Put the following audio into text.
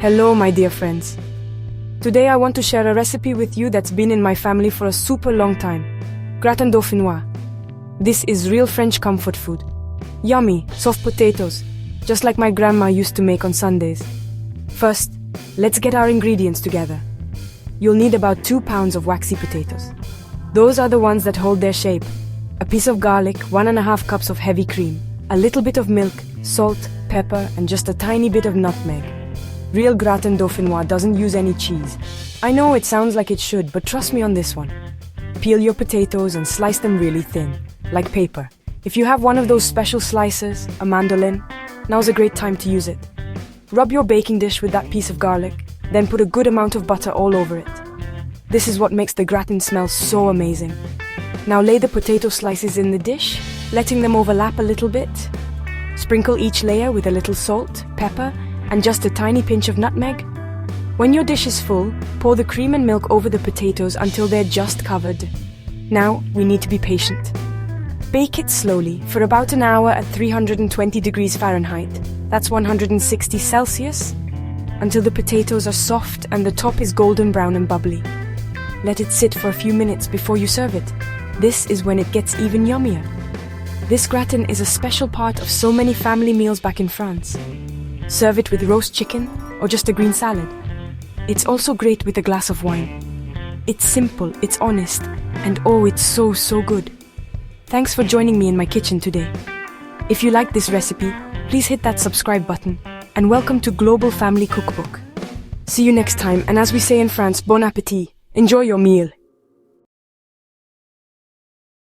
Hello, my dear friends. Today I want to share a recipe with you that's been in my family for a super long time. Gratin Dauphinois. This is real French comfort food. Yummy, soft potatoes, just like my grandma used to make on Sundays. First, let's get our ingredients together. You'll need about 2 pounds of waxy potatoes. Those are the ones that hold their shape. A piece of garlic, 1.5 cups of heavy cream, a little bit of milk, salt, pepper, and just a tiny bit of nutmeg. Real Gratin Dauphinois doesn't use any cheese. I know it sounds like it should, but trust me on this one. Peel your potatoes and slice them really thin, like paper. If you have one of those special slicers, a mandolin, now's a great time to use it. Rub your baking dish with that piece of garlic, then put a good amount of butter all over it. This is what makes the gratin smell so amazing. Now lay the potato slices in the dish, letting them overlap a little bit. Sprinkle each layer with a little salt, pepper, and just a tiny pinch of nutmeg. When your dish is full, pour the cream and milk over the potatoes until they're just covered. Now, we need to be patient. Bake it slowly for about an hour at 320 degrees Fahrenheit, that's 160 Celsius, until the potatoes are soft and the top is golden brown and bubbly. Let it sit for a few minutes before you serve it. This is when it gets even yummier. This gratin is a special part of so many family meals back in France. Serve it with roast chicken or just a green salad. It's also great with a glass of wine. It's simple, it's honest, and oh, it's so good. Thanks for joining me in my kitchen today. If you like this recipe, please hit that subscribe button, and welcome to Global Family Cookbook. See you next time, and as we say in France, bon appétit. Enjoy your meal.